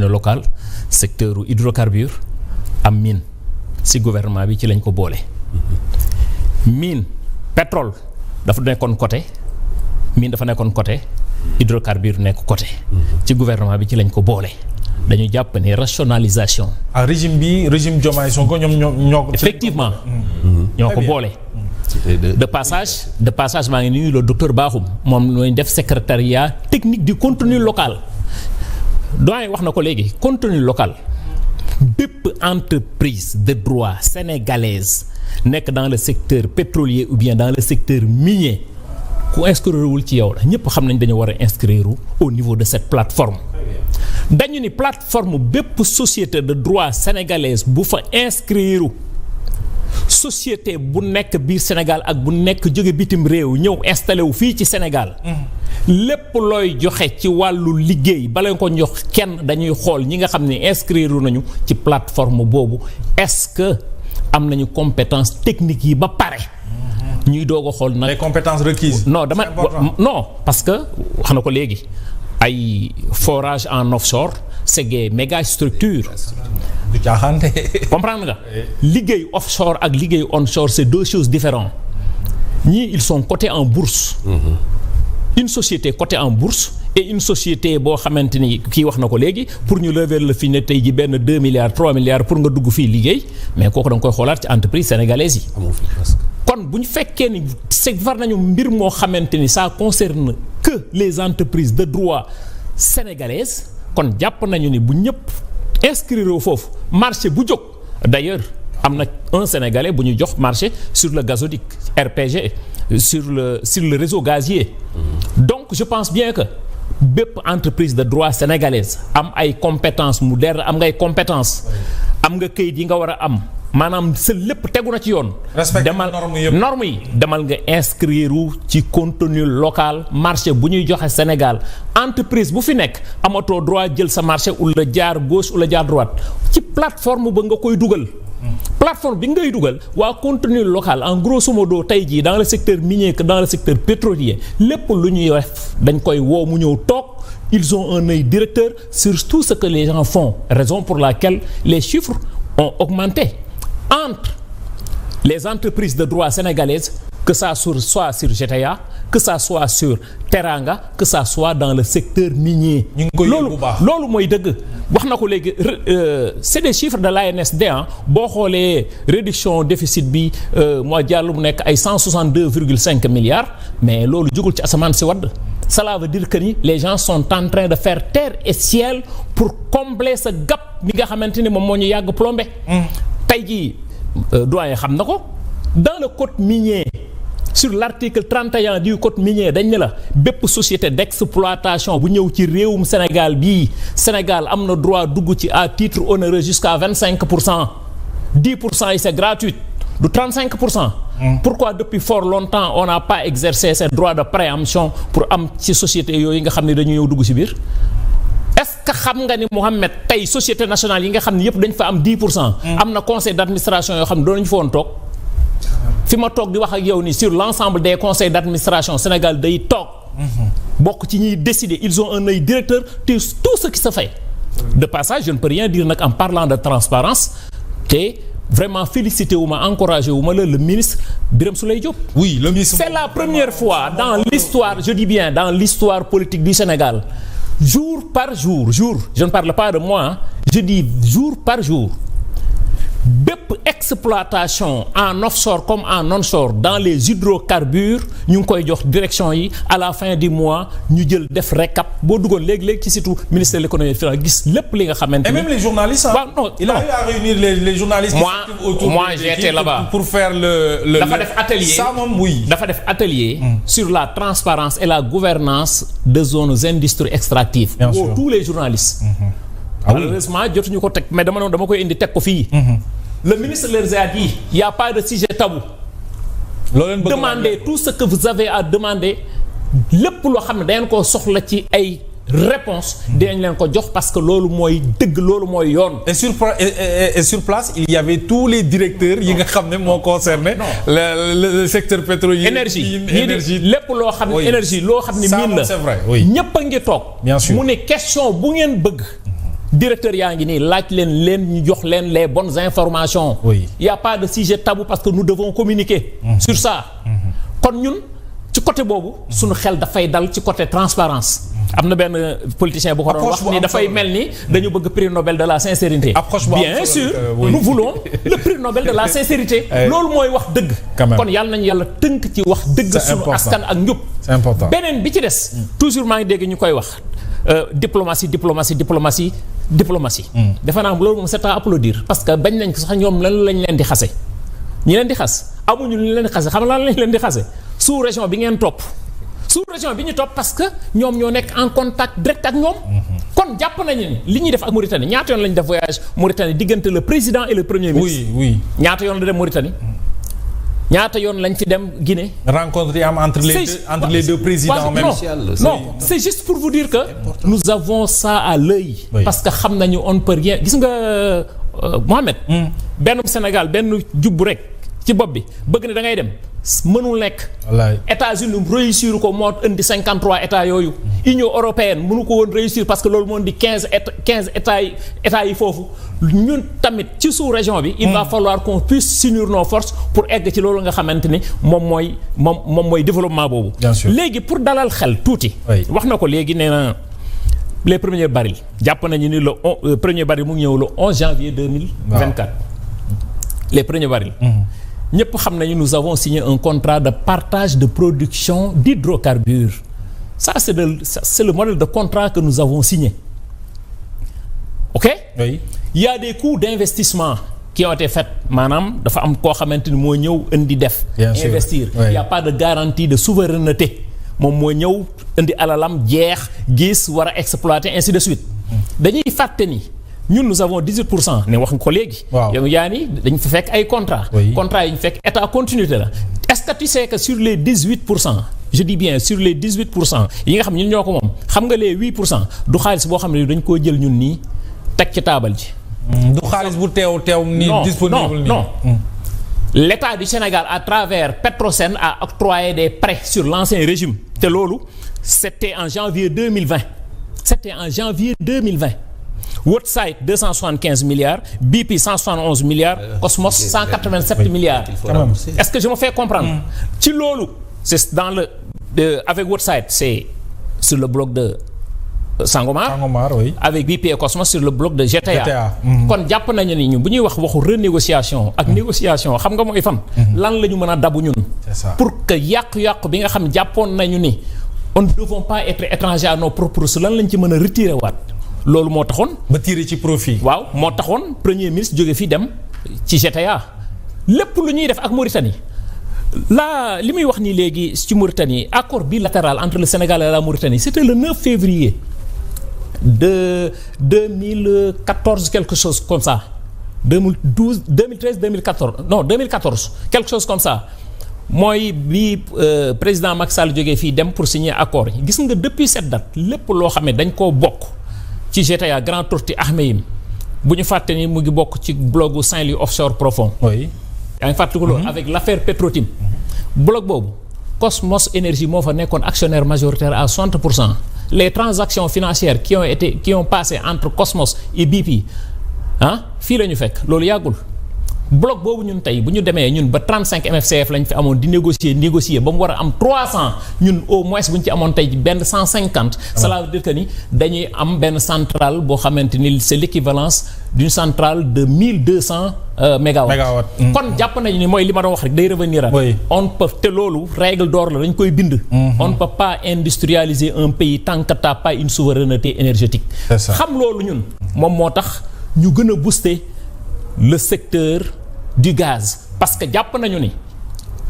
local secteur hydrocarbure am mine ci gouvernement bi ci lañ ko boole. mine pétrole dafa nekkoon côté mine dafa nekkoon côté hydrocarbure nekk côté. ci gouvernement bi ci lañ ko boole. dañu jàpp ne rationalisation. régime Diomaye Sonko ñoom ñoo effectivement ñoo ko boole. de passage maa ngi nuyu le docteur Bakhoum moom mooy def secrétariat technique du contenu local. doyen wax na ko léegi contenu local bépp entreprise de droit sénégalaise nekk dans le secteur pétrolier ou bien dans le secteur minier ku inscrire wul ci yow la ñëpp xam nañ dañu war a inscrire au niveau de cette plateforme. dañu ni plateforme bépp société de droit sénégalaise bu fa inscrire société bu nekk biir Sénégal ak bu nekk jóge bitim réew ñëw installé wu fii ci Sénégal. lépp looy joxe ci wàllu liggéey bala nga ko jox kenn dañuy xool ñi nga xam ne inscrire nañu ci plateforme boobu est-ce que am nañu compétence technique yi ba pare. ñuy doog a xool nag les compétences requises. non parce que wax na ko léegi ay forage en offshore c'est des méga structures. du caaxaante. comprendre nga. liggéey offshore ak liggéey onshore c'est deux choses différentes ñii ils sont cotés en bourse. une société cotée en bourse et une société boo xamante ni kii wax na ko léegi pour ñu lever la fi ne tey ji benn 2 milliards 3 milliards pour nga dugg fii liggéey mais kooku da nga koy xoolaat ci entreprise sénégalaise yi. kon bu ñu fekkee ni c'est war nañu mbir moo xamante ni ça concerne que les entreprises de droit sénégalaises kon jàpp nañu ni bu ñëpp inscrire foofu marché bu jóg d'ailleurs am na un sénégalais bu ñu jox marché sur le gazoduc RPG sur le réseau gazier. Donc je pense bien que bépp entreprise de droit sénégalaise am ay compétences modernes am ngay compétences am nga kayit yi nga war a am maanaam sa lépp tegu na ci yoon. demal normes yi demal nga inscrire ci contenu local marché bu ñuy joxe Sénégal entreprise bu fi nekk amatoo droit jël sa marché wala jaar gauche wala jaar droite ci plateforme ba nga koy dugal. plateforme bi ngay dugal waa contenu local en grosso modo tey jii dans le secteur minier que dans le secteur pétrolier lépp lu ñuy def dañ koy woo mu ñëw toog ils ont un œil directeur sur tout ce que les gens font raison pour laquelle les chiffres ont augmenté entre les entreprises de droit sénégalaises que ça soit sur GTA que ça soit sur Teranga que ça soit dans le secteur minier. loolu mooy dëgg. wax na ko léegi c'est des chiffres de l'ANSD boo xoolee réduction déficit bi moo jàll mu nekk ay 162,5 milliards mais loolu jógul ci asamaan si wadd. Cela veut dire que ni les gens sont en train de faire terre et ciel pour combler ce gap bi nga xamante ni moom moo ñu yàgg plombé. tey jii doyen xam na ko dans le code minier. sur l'article 31 du code minier dañ ne la bépp société d'exploitation bu ñëw ci réewum Sénégal bii Sénégal am na droit dugg ci à titre onéreux jusqu'à 25%. 10% yi c'est gratuit du 35%. Pourquoi depuis fort longtemps on n'a pas exercé ces droits de préemption pour am ci société yooyu nga xam ne dañu ñëw dugg ci biir. est-ce que xam nga ni Mohamed tey société nationale yi nga xam ne yëpp dañ fa am 10%. am na conseil d'administration yoo xam ne doo nañu fa woon toog. fi ma toog di wax ak yow ni sur l'ensemble des conseils d'administration Sénégal day toog. bokk ci ñuy décider ils ont un œil directeur de tout ce qui se fait. de passage je ne peux rien dire nag en parlant de transparence te vraiment félicité wu ma encouragé wu ma le ministre Birame Souleye Diop. oui le ministre. c'est la première fois dans l'histoire je dis bien dans l'histoire politique du Sénégal jour par jour je ne parle pas de moi je dis jour par jour. bépp exploitation en offshore comme en onshore dans les hydrocarbures ñu ngi koy jox direction yi à la fin du mois ñu jël def récap boo duggoon léegi ci surtout ministère de l'économie et des finances gis lépp li nga xamante ni. et même les journalistes. waaw non il a eu à réunir les journalistes. moi j'étais là-bas pour faire le dafa def atelier ça moom oui. dafa def atelier. sur la transparence et la gouvernance de zones industries extractives. bien sûr tous les journalistes. malheureusement jotuñu ko teg mais dama koy indi teg ko fii. Le ministre leur a dit il y a pas de sujet tabou. Demandez tout ce que vous avez à demander lépp loo xam ne dangeen koo soxla ci ay réponses dinañ leen ko jox parce que loolu mooy dëgg loolu mooy yoon. et sur place il y avait tous les directeurs yi nga xam ne moo concerné le secteur pétrolier. énergie lépp loo xam ne énergie loo xam ne mine la c'est vrai oui. ñépp a ngi toog. bien sûr mu ne question bu ngeen bëgg. directeur yaa ngi nii laaj leen ñu jox leen les bonnes informations. Oui. Il y a pas de sujet tabou parce que nous devons communiquer. Sur ça. kon ñun ci côté boobu. suñu xel dafay dal ci côté transparence am na benn politicien bu ko doon wax ni dafay mel ni dañu bëgg prix Nobel de la sincérité. bien sûr nous voulons le prix Nobel de la sincérité. loolu mooy wax dëgg. kon yàlla nañu yàlla tënk ci wax dëgg. suñu askan ak njub. c'est important beneen bi ci des. toujours maa ngi dégg ñu koy wax. diplomatie. defe naa loolu moom c'est à applaudir parce que bañ nañ ko sax ñoom lan lañ leen di xase. ñi leen di xas amuñu lu leen di xase xam nga lan lañ leen di xase sous région bi ngeen topp. sous région bi ñu topp parce que ñoom ñoo nekk en contact direct ak ñoom. kon jàpp nañu ni li ñuy def ak Mauritanie ñaata yoon lañ def voyage Mauritanie diggante le président et le premier ministre. oui. ñaata yoon la dem Mauritanie. ñaata yoon lañ fi dem Guinée. rencontre yi am entre les deux présidents même. non c'est juste pour vous dire que. nous avons ça à l'œil. parce que xam nañu on ne peut rien gis nga Mohamed. benn Sénégal benn jubbu rek ci bopp bi bëgg ne da ngay dem. mënul nekk. wallaay États-Unis réussir ko moo indi 53 états yooyu. Union européenne mënu ko woon réussir parce que loolu moo indi 15 états yi foofu ñun tamit ci sous-région bi. il va falloir qu'on puisse s'unir nos forces pour egg ci loolu nga xamante ni moom mooy développement boobu. bien sûr léegi pour dalal xel tuuti. wax na ko léegi nee na les premiers barils jàpp nañu ni le premier baril mu ngi ñëw le 11 janvier 2024. les premiers barils. ñëpp xam nañu nous avons signé un contrat de partage de production d'hydrocarbures ça c'est le modèle de contrat que nous avons signé ok. oui. il y a des coûts d'investissement qui ont été faits maanaam dafa am koo xamante ni moo ñëw indi def. investir il y a pas de garantie de souveraineté moom moo ñëw indi alalam jeex gis war a exploiter ainsi de suite. dañuy fàtte ni. ñun nous avons 18% ne wax nga ko léegi. waaw yow yaa ni dañ fa fekk ay contrats. contrats yi ñu fekk état continuité la. est-ce que tu sais que sur les 18% je dis bien sur les 18% yi nga xam ñun ñoo ko moom xam nga les 8% du xaalis boo xam ne dañ koo jël ñun nii teg ci taabal ji. du xaalis bu teew nii. disponible nii non. L'État du Sénégal à travers Petrosen a octroyé des prêts sur l'ancien régime te loolu c'était en janvier 2020 Woodside 275 milliards, BP 171 milliards, Cosmos 187 milliards. Est-ce que je me fais comprendre? Ci loolu c'est dans avec Woodside c'est sur le bloc de Sangomar oui. Avec BP et Cosmos sur le bloc de GTA. kon jàpp nañu ni ñu bu ñuy wax waxu renégociation ak négociation xam nga mooy fan. lan la ñu mën a dabu ñun. pour que yàqu-yàqu bi nga xam jàppoon nañu ni on ne devons pas être étrangers à nos propres ressources lan lañ ci mën a retirer waat. loolu moo taxoon. ba tirer ci profit. waaw moo taxoon premier ministre jóge fii dem ci GTA lépp lu ñuy def ak Mauritanie là li muy wax nii léegi ci Mauritanie accord bilatéral entre le Sénégal et la Mauritanie c'était le 9 février de 2014 quelque chose comme ça 2013 2014 quelque chose comme ça mooy bi président Macky Sall jógee fii dem pour signer accord yi gis nga depuis cette date lépp loo xam ne dañ koo bokk. ci GTA Grand Tortue Ahmeyim bu ñu fàtte ni mu ngi bokk ci bloc Saint-Louis offshore profond. oui. yaa ngi fàttaliku loolu avec l'affaire Petrotim. bloc boobu Cosmos Énergie moo fa nekkoon actionnaire majoritaire à 60%. les transactions financières qui ont passé entre Cosmos et BP fii la ñu fekk loolu yàggul. bloc boobu ñun tey bu ñu demee ñun ba 35 MFCF lañ fi amoon di négocier ba mu war a am 300 ñun au moins bu ñu ci amoon tey benn 150. cela veut dire que ni dañuy am benn centrale boo xamante ni c'est l'équivalence d'une centrale de 1200 mégawatts. kon jàpp nañu ni mooy li ma doon wax rek day revenir on peut te loolu règle d'or la dañ koy bind. on ne peut pas industrialiser un pays tant que t'as pas une souveraineté énergétique. xam loolu ñun moom moo tax ñu gën a booster. le secteur du gaz parce que jàpp nañu ni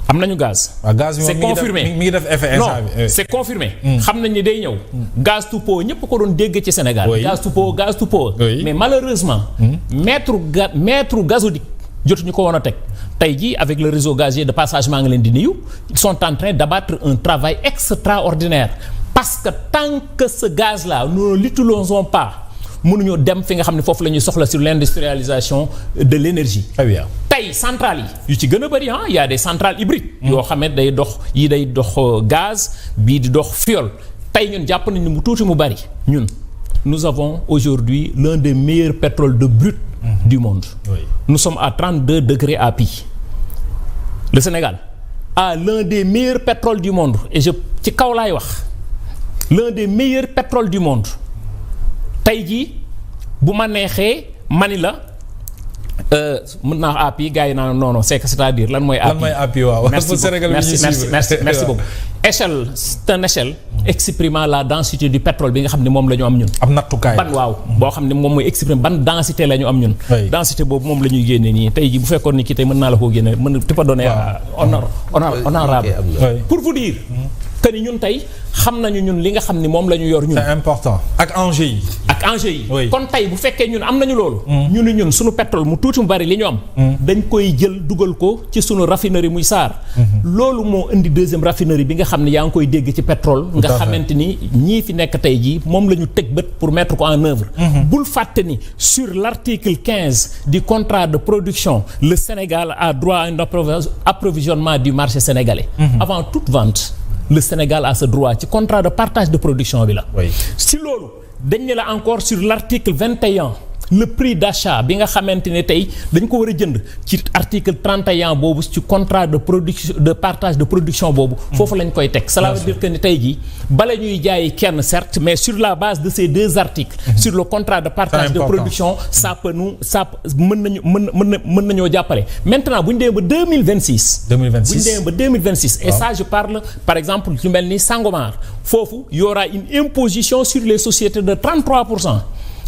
am nañu gaz. c'est confirmé mi ngi def effet non c'est confirmé. xam nañ ni day ñëw. gaz to power ñëpp ko doon dégg ci Sénégal. gaz to power. mais malheureusement. maître gazoduc jotuñu ko woon a teg. tey jii avec le réseau gazier de passage maa ngi leen di nuyu ils sont en train d'abattre un travail extraordinaire parce que tant que ce gaz là nous ne l'utilisons pas. mënuñoo dem fi nga xam ne foofu la ñuy soxla sur l'industrialisation de l'énergie. tey centrales yi yu ci gën a bari il y a des centrales hybrides. yoo xam ne day dox yi day dox gaz bii di dox fioul tey ñun jàpp nañ ni mu tuuti mu bari ñun nous avons aujourd'hui l'un des meilleurs pétroles de brut du monde. Oui. Nous sommes à 32 degrés API. Le Sénégal a l'un des meilleurs pétroles du monde et ci kaw laay wax l'un des meilleurs pétroles du monde tey jii bu ma neexee mani la mën naa wax API gars yi naan non c'est-à-dire lan mooy API waaw. merci beaucoup. échelle c'est une échelle exprimant la densité du pétrole bi nga xam ne moom la ñu am ñun. am nattukaay ban waaw boo xam ne moom mooy exprimer ban densité la ñu am ñun. densité boobu moom la ñuy génne nii tey jii bu fekkoon ni kii tey mën naa la koo génne mën tu peux donner honorable pour vous dire que ni ñun tey xam nañu ñun li nga xam ni moom la ñu yor ñun. c'est important ak enjeu yi. kon tey bu fekkee ñun am nañu loolu. ñu ni ñun suñu pétrole mu tuuti mu bari li ñu am. dañ koy jël dugal ko ci sunu raffinerie muy SAR. loolu moo indi deuxième raffinerie bi nga xam ne yaa ngi koy dégg ci pétrole. nga xamante ni ñii fi nekk tey jii moom la ñu teg bët pour mettre ko en œuvre. bul fàtte ni sur l'article 15 du contrat de production le Sénégal a droit à un approvisionnement du marché sénégalais. Avant toute vente. Le Sénégal a ce droit ci contrat de partage de production bi la. si loolu dañ ne la encore sur l'article 21 le prix d'achat bi nga xamante ne tey dañ ko war a jënd ci article 31 boobu ci contrat de production de partage de production boobu. foofu lañ koy teg. cela veut dire que ni tey jii bala ñuy jaayi kenn certes mais sur la base de ces deux articles. sur le contrat de partage de production ça peut nous mën nañoo jàppale. maintenant bu ñu demee ba 2026. bu ñu demee ba 2026. et ça je parle par exemple lu mel ni Sangomar foofu y aura une imposition sur les sociétés de 33%.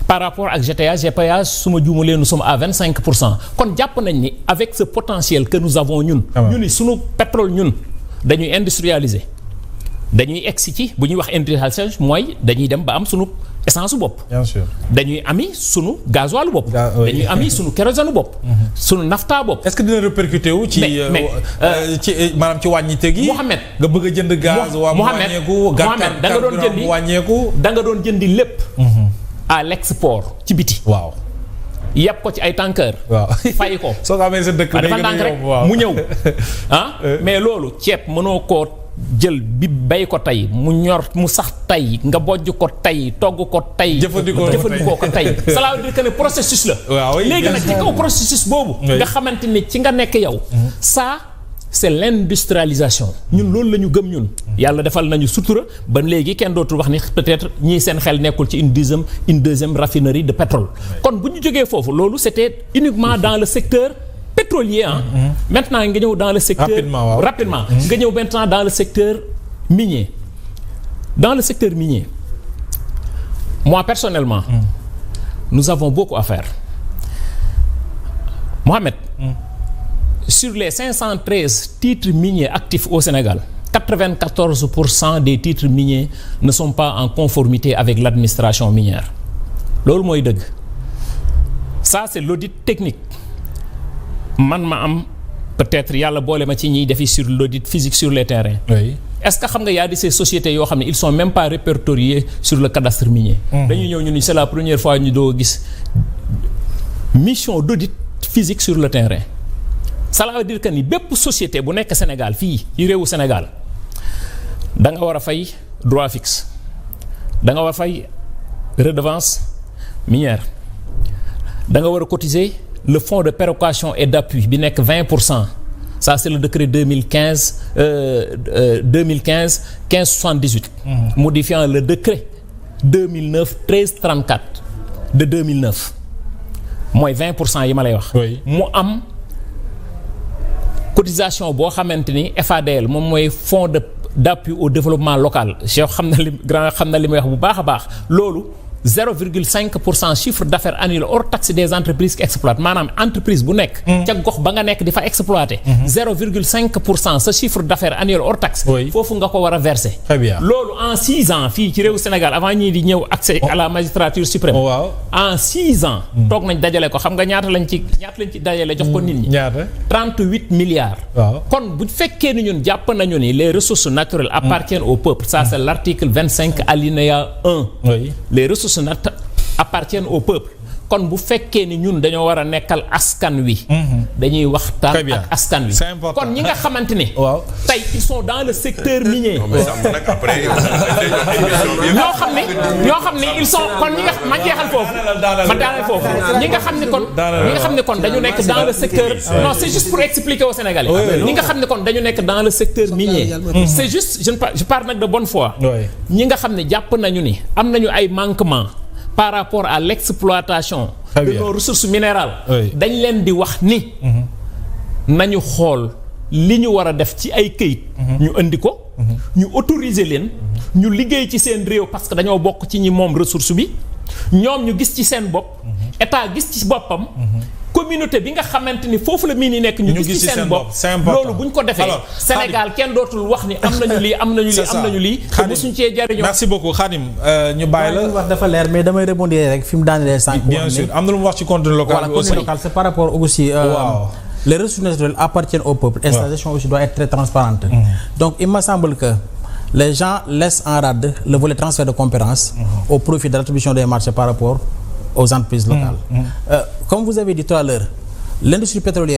par rapport ak GPA su ma juumalee nous sommes à 25%. kon jàpp nañ ni avec ce potentiel que nous avons ñun. ñu ni sunu pétrole ñun dañuy industrialiser dañuy egsi ci bu ñuy wax industrialisation mooy dañuy dem ba am sunu essence su bopp. bien sûr dañuy ami sunu gasoil bopp. dañuy ami sunu kérosène bopp. sunu nafta bopp. est-ce que dina répercuté wu ci maanaam ci wàññite gi. Mohamed nga bëgg a jënd gaz. waa mu wàññeeku Mohamed da nga doon jëndi wàññeeku. da nga doon jëndi lépp. à l'export ci biti. waaw. yàpp ko ci ay tanker. waaw fay ko. soo ko amee sa dëkk day gën a yomb waaw mu ñëw mais loolu ceeb mënoo koo jël bi bay ko tey mu ñor mu sax tey nga bojj ko tey togg ko tey. jëfandikoo ko tey. cela veut dire que ne processus la. waaw léegi nag ci kaw processus boobu. nga xamante ni ci nga nekk yow. ça c'est l'industrialisation. ñun loolu la ñu gëm ñun. yàlla defal nañu sutura ba léegi kenn dootul wax ni peut-être ñii seen xel nekkul ci une deuxième raffinerie de pétrole. kon bu ñu jógee foofu loolu c'était uniquement dans le secteur pétrolier maintenant nga ñëw dans le secteur rapidement nga ñëw maintenant dans le secteur minier. Dans le secteur minier moi personnellement nous avons beaucoup à faire. Mohamed sur les 513 titres miniers actifs au Sénégal 94% des titres miniers ne sont pas en conformité avec l'administration minière. loolu mooy dëgg. Ça c'est l'audit technique. man ma am peut-être yàlla boole ma ci ñiy defi sur l'audit physique sur les terrains. Oui. Est-ce que xam nga y a de ces sociétés yoo xam ne ils sont même pas répertoriés sur le cadastre minier. dañuy ñëw ñu ni c'est la première fois ñu doo gis mission d'audit physique sur le terrain. Cela veut dire que ni bépp société bu nekk Sénégal fii ci réewu Sénégal da nga war a fay droit fixe da nga war a fay redevance minière da nga war a cotiser le fonds de péréquation et d'appui bi nekk 20%. Ça c'est le décret 1578 modifiant le décret 1334 de 2009 mooy 20% yi ma lay wax. mu am cotisation boo xamante ni FADL moom mooy fonds d'appui au développement local Cheikh xam na li may wax bu baax a baax loolu 0,5% chiffre d'affaires annuel hors taxe des entreprises qui exploitent maanaam entreprise bu nekk. ca gox ba nga nekk di fa exploiter. 0,5% sa chiffre d'affaires annuel hors taxe. foofu nga ko war a verser. Très bien. loolu en 6 ans fii ci réewu Sénégal avant ñii di ñëw accès à la magistrature suprême. waaw en 6 ans. toog nañ dajale ko xam nga ñaata lañ ci dajale jox ko nit ñi. ñaata 38 milliards. waaw kon bu fekkee ni ñun jàpp nañu ni les ressources naturelles appartiennent au peuple ça c'est l'article 25 alinéa 1. oui les ressources appartiennent au peuple kon bu fekkee ni ñun dañoo war a nekkal askan wi. dañuy waxtaan ak askan wi. c'est important. kon ñi nga xamante ne. waaw tey ils sont dans le secteur minier. ñoo xam ne ils sont kon ñi nga ma jeexal foofu. ma daaneel foofu ñi nga xam ne kon dañu nekk dans le secteur. non c'est juste pour expliquer aux Sénégalais. ñi nga xam ne kon dañu nekk dans le secteur minier. c'est juste je parle nag de bonne foi. ñi nga xam ne jàpp nañu ni am nañu ay manquements par rapport à l'exploitation de nos ressources minérales. dañ leen di wax ni. nañu xool li ñu war a def ci ay këyit. ñu indi ko. ñu autoriser leen. ñu liggéey ci seen réew parce que dañoo bokk ci ñi moom ressource bi. ñoom ñu gis ci seen bopp. état gis ci boppam. communauté bi nga xamante ni foofu la mii ni nekk ñu gis ci seen bopp loolu bu ñu ko defee Sénégal kenn dootul wax ni am nañu lii am nañu lii am nañu lii te mosuñ cee jariñoo. merci beaucoup Khadim ñu bàyyi la wax dafa leer mais damay rebondir rek fi mu daanelee sànq. bien sûr am na lu mu wax ci contenu local. voilà contenu local c'est par rapport aussi. les ressources naturelles appartiennent au peuple. et sa gestion aussi doit être très transparente. Donc il me semble que les gens laissent en rade le volet transfert de compétences au profit de l'attribution des marchés par rapport aux entreprises locales. Comme vous avez dit tout à l'heure, l'industrie pétrolière